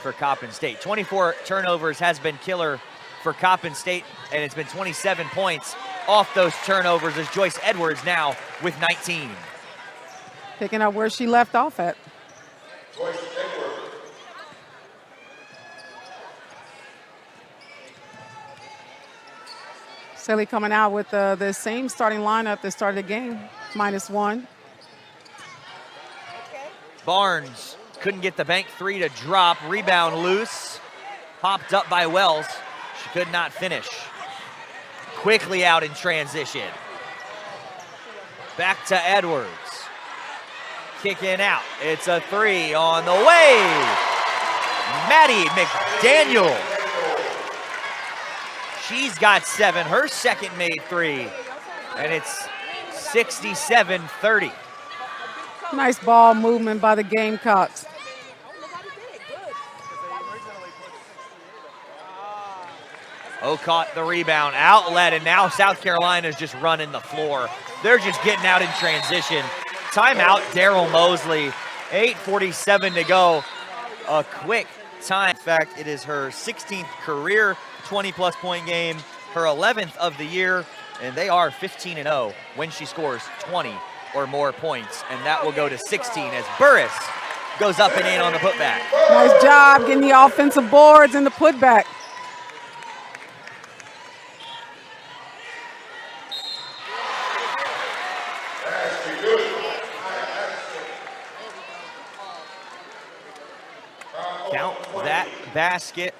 for Coppin State. 24 turnovers has been killer for Coppin State, and it's been 27 points off those turnovers as Joyce Edwards now with 19. Picking up where she left off at. Joyce Edwards. Silly coming out with the same starting lineup that started the game, -1. Barnes couldn't get the bank three to drop. Rebound loose. Popped up by Wells. She could not finish. Quickly out in transition. Back to Edwards. Kicking out. It's a three on the way. Maddie McDaniel. She's got 7. Her second made 3. And it's 67-30. Nice ball movement by the Gamecocks. Caught the rebound, outlet, and now South Carolina's just running the floor. They're just getting out in transition. Timeout, Daryl Mosley. 8:47 to go. A quick time. In fact, it is her 16th career 20-plus point game, her 11th of the year, and they are 15-0 when she scores 20 or more points, and that will go to 16 as Burris goes up and in on the putback. Nice job getting the offensive boards and the putback. Count that basket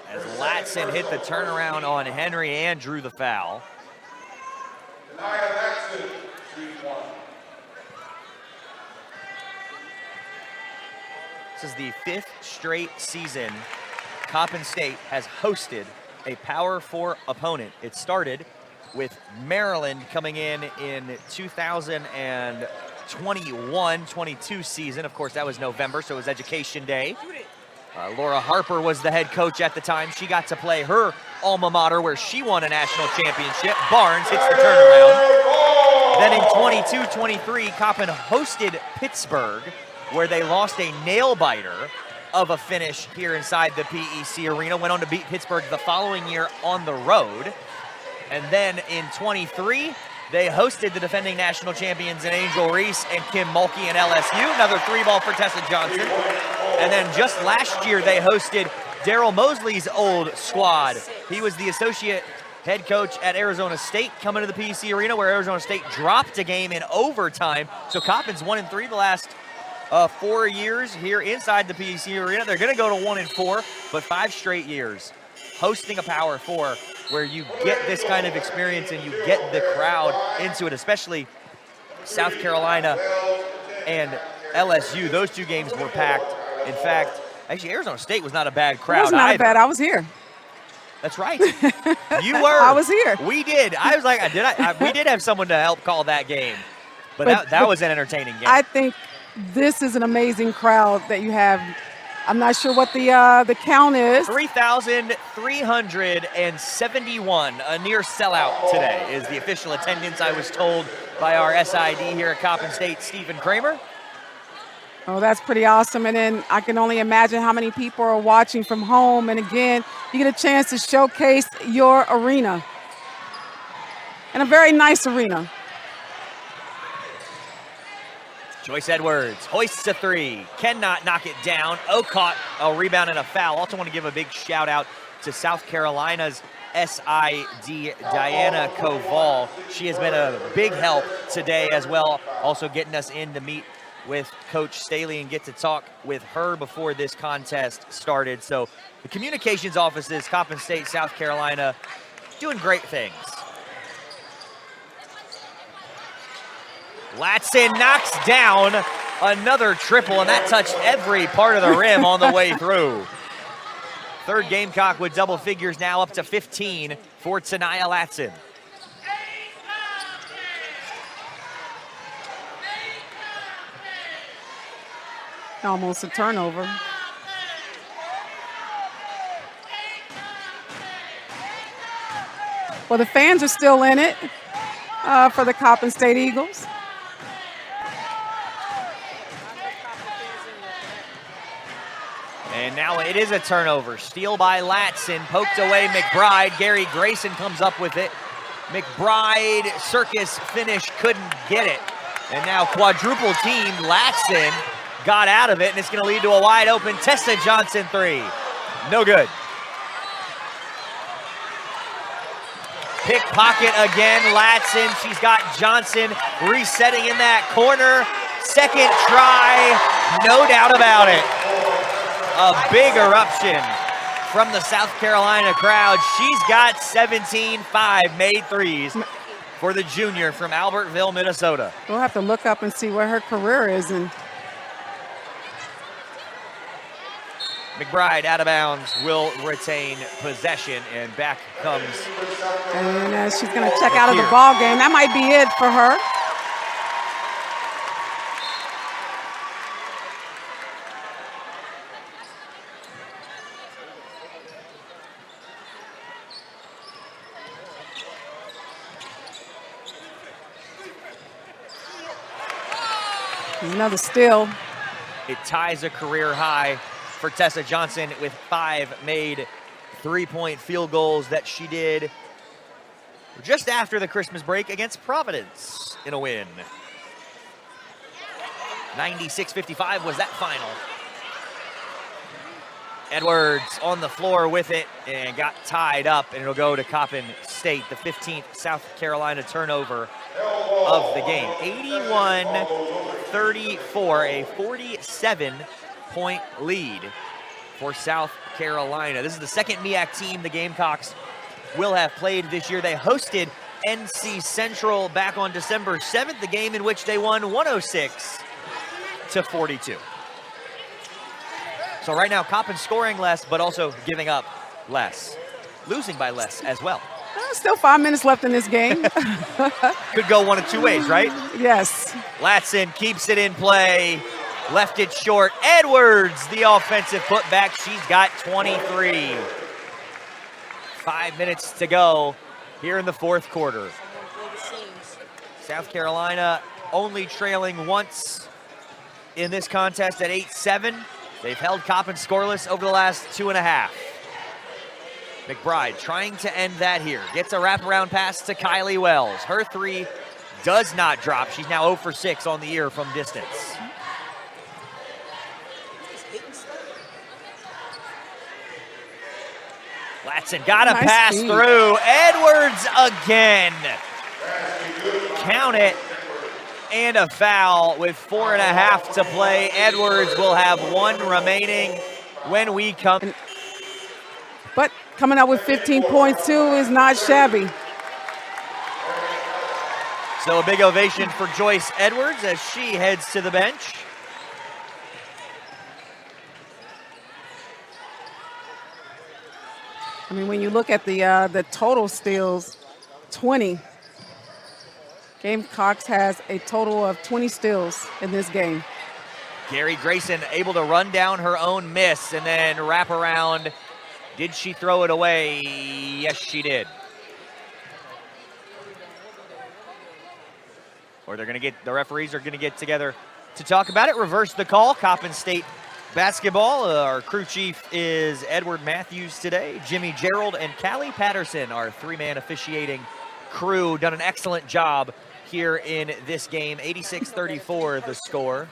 as Latson hit the turnaround on Henry and drew the foul. This is the 5th straight season Coppin State has hosted a Power 4 opponent. It started with Maryland coming in 2021-22 season. Of course, that was November, so it was Education Day. Laura Harper was the head coach at the time. She got to play her alma mater where she won a national championship. Barnes hits the turnaround. Then in 22-23, Coppin hosted Pittsburgh, where they lost a nail-biter of a finish here inside the PEC Arena. Went on to beat Pittsburgh the following year on the road. And then in 23, they hosted the defending national champions in Angel Reese and Kim Mulkey and LSU. Another 3-ball for Tessa Johnson. And then just last year, they hosted Daryl Mosley's old squad. He was the associate head coach at Arizona State coming to the PEC Arena, where Arizona State dropped a game in overtime. So Coppin's 1-3 the last 4 years here inside the PEC Arena. They're going to go to 1-4, but 5 straight years hosting a Power 4 where you get this kind of experience and you get the crowd into it, especially South Carolina and LSU. Those 2 games were packed. In fact, actually, Arizona State was not a bad crowd. It was not bad. I was here. That's right. You were. I was here. We did. I was like, we did have someone to help call that game. But that was an entertaining game. I think this is an amazing crowd that you have. I'm not sure what the count is. 3,371, a near sellout today is the official attendance, I was told by our SID here at Coppin State, Stephen Kramer. Oh, that's pretty awesome. And then I can only imagine how many people are watching from home. And again, you get a chance to showcase your arena. And a very nice arena. Joyce Edwards hoists a 3, cannot knock it down. Caught a rebound and a foul. Also want to give a big shout out to South Carolina's SID, Diana Koval. She has been a big help today as well. Also getting us in to meet with Coach Staley and get to talk with her before this contest started. So the communications offices, Coppin State, South Carolina, doing great things. Latson knocks down another triple, and that touched every part of the rim on the way through. Third Gamecock with double figures, now up to 15 for Tanaya Latson. Almost a turnover. Well, the fans are still in it for the Coppin State Eagles. And now it is a turnover. Steal by Latson, poked away McBride. Gary Grayson comes up with it. McBride, circus finish, couldn't get it. And now quadruple team, Latson got out of it, and it's gonna lead to a wide open Tessa Johnson three. No good. Pickpocket again, Latson. She's got Johnson resetting in that corner. Second try, no doubt about it. A big eruption from the South Carolina crowd. She's got 17-5 made threes for the junior from Albertville, Minnesota. We'll have to look up and see where her career is. And McBride out of bounds, will retain possession, and back comes. And she's going to check out of the ball game. That might be it for her. Another steal. It ties a career high for Tessa Johnson with 5 made three-point field goals that she did just after the Christmas break against Providence in a win. 96-55 was that final. Edwards on the floor with it and got tied up, and it'll go to Coppin State, the 15th South Carolina turnover of the game. 81-34, a 47-point lead for South Carolina. This is the second MEAC team the Gamecocks will have played this year. They hosted NC Central back on December 7th, the game in which they won 106-42. So right now, Coppin scoring less, but also giving up less. Losing by less as well. Still 5 minutes left in this game. Could go one of two ways, right? Yes. Latson keeps it in play. Left it short. Edwards, the offensive putback. She's got 23. 5 minutes to go here in the fourth quarter. South Carolina only trailing once in this contest at 8-7. They've held Coppin scoreless over the last 2.5. McBride trying to end that here. Gets a wraparound pass to Kylie Wells. Her three does not drop. She's now 0 for 6 on the year from distance. Latson got a pass through. Edwards again. Count it. And a foul with 4.5 to play. Edwards will have 1 remaining when we come. But coming out with 15 points too is not shabby. So a big ovation for Joyce Edwards as she heads to the bench. I mean, when you look at the total steals, 20. Gamecocks has a total of 20 steals in this game. Gary Grayson able to run down her own miss and then wrap around. Did she throw it away? Yes, she did. Or the referees are gonna get together to talk about it. Reverse the call. Coppin State basketball. Our crew chief is Edward Matthews today. Jimmy Gerald and Callie Patterson, our 3-man officiating crew, done an excellent job here in this game. 86-34 the score.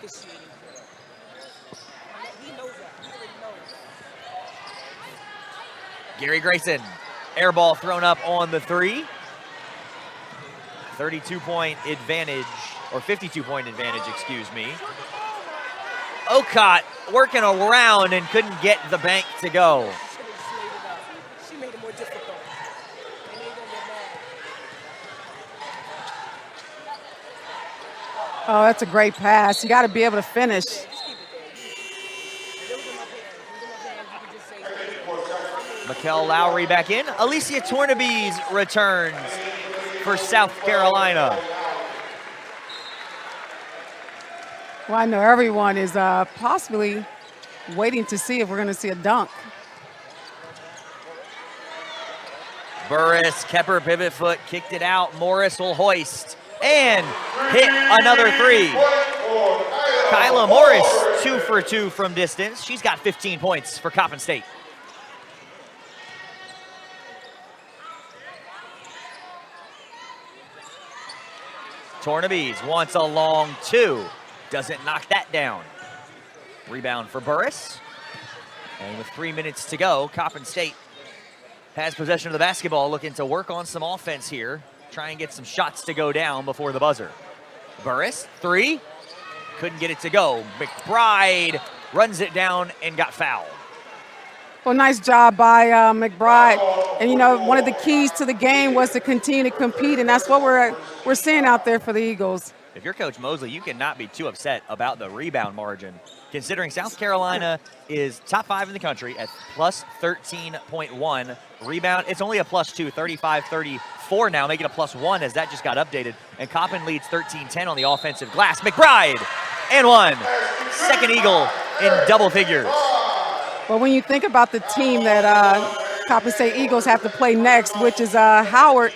Gary Grayson, air ball thrown up on the three. 32-point advantage, or 52-point advantage, excuse me. Ocott working around and couldn't get the bank to go. She made it more difficult. Oh, that's a great pass. You got to be able to finish. Mikkel Lowry back in. Alicia Tornabes returns for South Carolina. Well, I know everyone is possibly waiting to see if we're going to see a dunk. Burris, Kepper pivot foot, kicked it out. Morris will hoist and hit another three. Kyla Morris, 2 for 2 from distance. She's got 15 points for Coppin State. Tornabese wants a long 2. Doesn't knock that down. Rebound for Burris. And with 3 minutes to go, Coppin State has possession of the basketball, looking to work on some offense here. Try and get some shots to go down before the buzzer. Burris, 3. Couldn't get it to go. McBride runs it down and got fouled. Well, nice job by McBride. And, you know, one of the keys to the game was to continue to compete, and that's what we're seeing out there for the Eagles. If you're Coach Mosley, you cannot be too upset about the rebound margin, considering South Carolina is top 5 in the country at plus 13.1 rebound. It's only a plus 2, 35-34 now, making a plus 1 as that just got updated. And Coppin leads 13-10 on the offensive glass. McBride and 1. Second Eagle in double figures. Well, when you think about the team that Coppin State Eagles have to play next, which is Howard,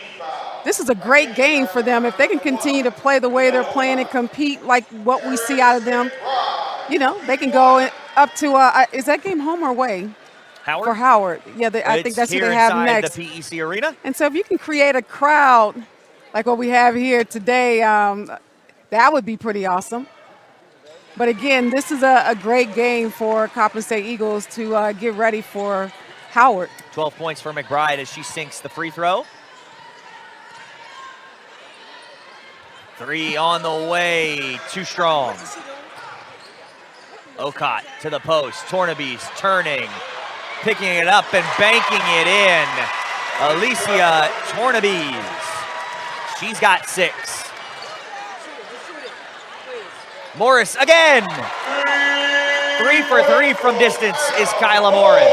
this is a great game for them. If they can continue to play the way they're playing and compete like what we see out of them, you know, they can go up to, is that game home or away? Howard? For Howard. Yeah, I think that's who they have next. The PEC Arena. And so if you can create a crowd like what we have here today, that would be pretty awesome. But again, this is a great game for Coppin State Eagles to get ready for Howard. 12 points for McBride as she sinks the free throw. 3 on the way, too strong. Ocott to the post, Tornabese turning, picking it up and banking it in. Alicia Tornabese, she's got 6. Morris again. 3 for 3 from distance is Kyla Morris.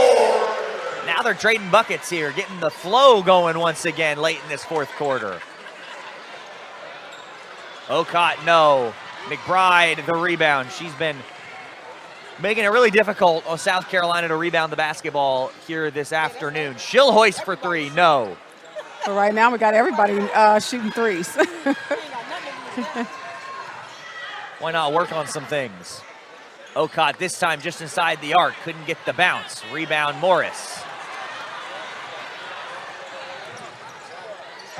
Now they're trading buckets here, getting the flow going once again late in this fourth quarter. Ocott, no. McBride, the rebound. She's been making it really difficult on South Carolina to rebound the basketball here this afternoon. She'll hoist for 3, no. So right now we got everybody shooting threes. Why not work on some things? Ocott this time just inside the arc, couldn't get the bounce. Rebound Morris.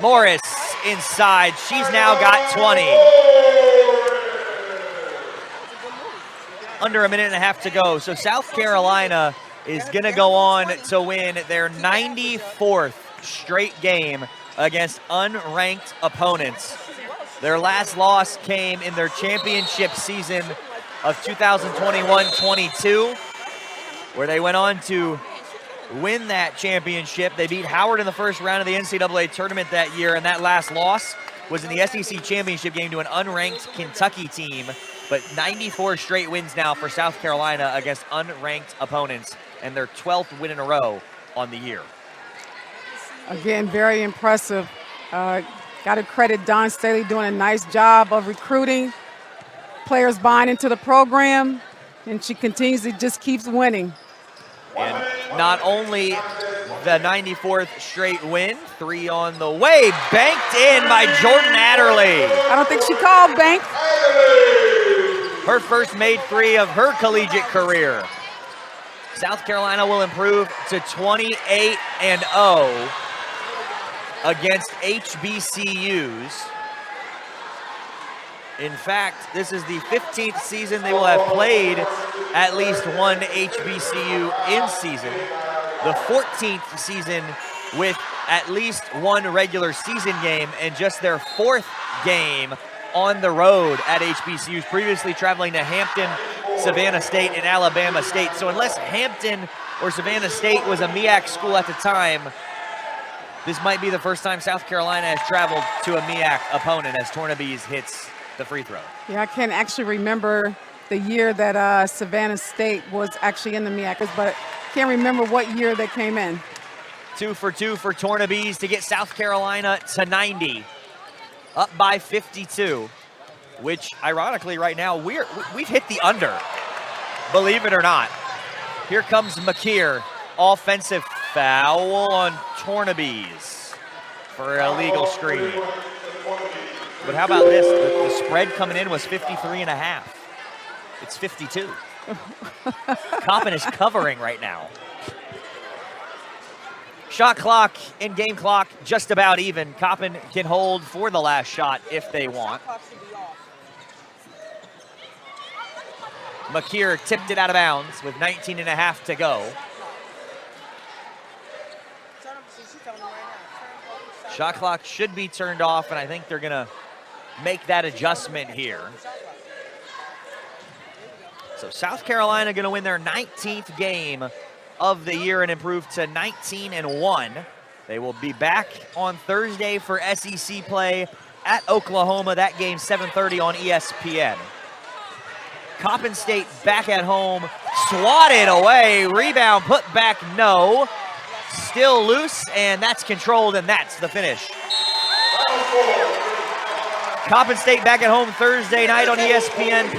Morris inside, she's now got 20. Under a minute and a half to go. So South Carolina is gonna go on to win their 94th straight game against unranked opponents. Their last loss came in their championship season of 2021-22, where they went on to win that championship. They beat Howard in the first round of the NCAA tournament that year, and that last loss was in the SEC championship game to an unranked Kentucky team. But 94 straight wins now for South Carolina against unranked opponents, and their 12th win in a row on the year. Again, very impressive. Got to credit Don Staley doing a nice job of recruiting, players buying into the program, and she continues to just keeps winning. And not only the 94th straight win, 3 on the way, banked in by Jordan Adderley. I don't think she called bank. Her first made 3 of her collegiate career. South Carolina will improve to 28-0 against HBCUs. In fact, this is the 15th season they will have played at least one HBCU in season. The 14th season with at least one regular season game, and just their 4th game on the road at HBCUs, previously traveling to Hampton, Savannah State, and Alabama State. So unless Hampton or Savannah State was a MEAC school at the time, this might be the first time South Carolina has traveled to a MEAC opponent as Tornabese hits the free throw. Yeah, I can't actually remember the year that Savannah State was actually in the MEAC, but can't remember what year they came in. 2 for 2 for Tornabese to get South Carolina to 90, up by 52, which ironically right now we've hit the under, believe it or not. Here comes McKeer, offensive foul on Tornabese for an illegal screen. But how about this? The spread coming in was 53.5. It's 52. Coppin is covering right now. Shot clock and game clock just about even. Coppin can hold for the last shot if they want. McKeer tipped it out of bounds with 19.5 to go. Shot clock should be turned off, and I think they're going to make that adjustment here. So South Carolina going to win their 19th game of the year and improve to 19-1. They will be back on Thursday for SEC play at Oklahoma. That game 7:30 on ESPN. Coppin State back at home, swatted away, rebound put back, no. Still loose, and that's controlled, and that's the finish. Coppin State back at home Thursday night on ESPN+.